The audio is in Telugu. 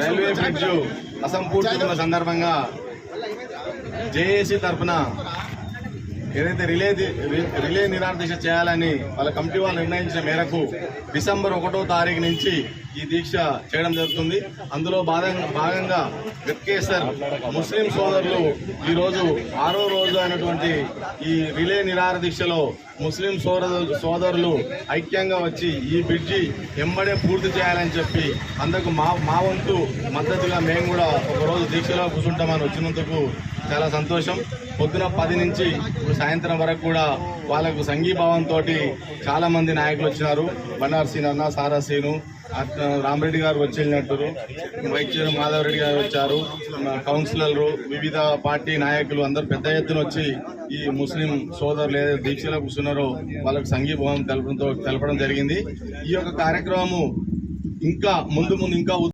రైల్వే బ్రిడ్జ్ అసంపూర్తిగా సందర్భంగా జేఏసీ తరఫున ఏదైతే రిలే నిరాదీక్ష చేయాలని వాళ్ళ కమిటీ వాళ్ళు నిర్ణయించిన మేరకు డిసెంబర్ 1వ తారీఖు నుంచి ఈ దీక్ష చేయడం జరుగుతుంది. అందులో భాగంగా గట్కేసర్ ముస్లిం సోదరులు ఈరోజు 6వ రోజు అయినటువంటి ఈ రిలే నిరాదీక్షలో ముస్లిం సోదరులు ఐక్యంగా వచ్చి ఈ బ్రిడ్జి ఎంబడే పూర్తి చేయాలని చెప్పి అందుకు మా వంతు మద్దతుగా మేము కూడా ఒకరోజు దీక్షలో కూర్చుంటామని వచ్చినందుకు చాలా సంతోషం. పొద్దున 10 నుంచి ఇప్పుడు సాయంత్రం వరకు కూడా వాళ్ళకు సంఘీభావంతో చాలా మంది నాయకులు వచ్చినారు. బండారు సీనన్న, సారా సీను, రామరెడ్డి గారు వచ్చి వెళ్ళినట్టు, వైద్యులు మాధవరెడ్డి గారు వచ్చారు, కౌన్సిలర్లు, వివిధ పార్టీ నాయకులు అందరూ పెద్ద ఎత్తున వచ్చి ఈ ముస్లిం సోదరులు ఏదైతే దీక్షలో కూర్చున్నారో వాళ్ళకు సంఘీభావం తెలపడం జరిగింది. ఈ యొక్క కార్యక్రమము ఇంకా ముందు ఇంకా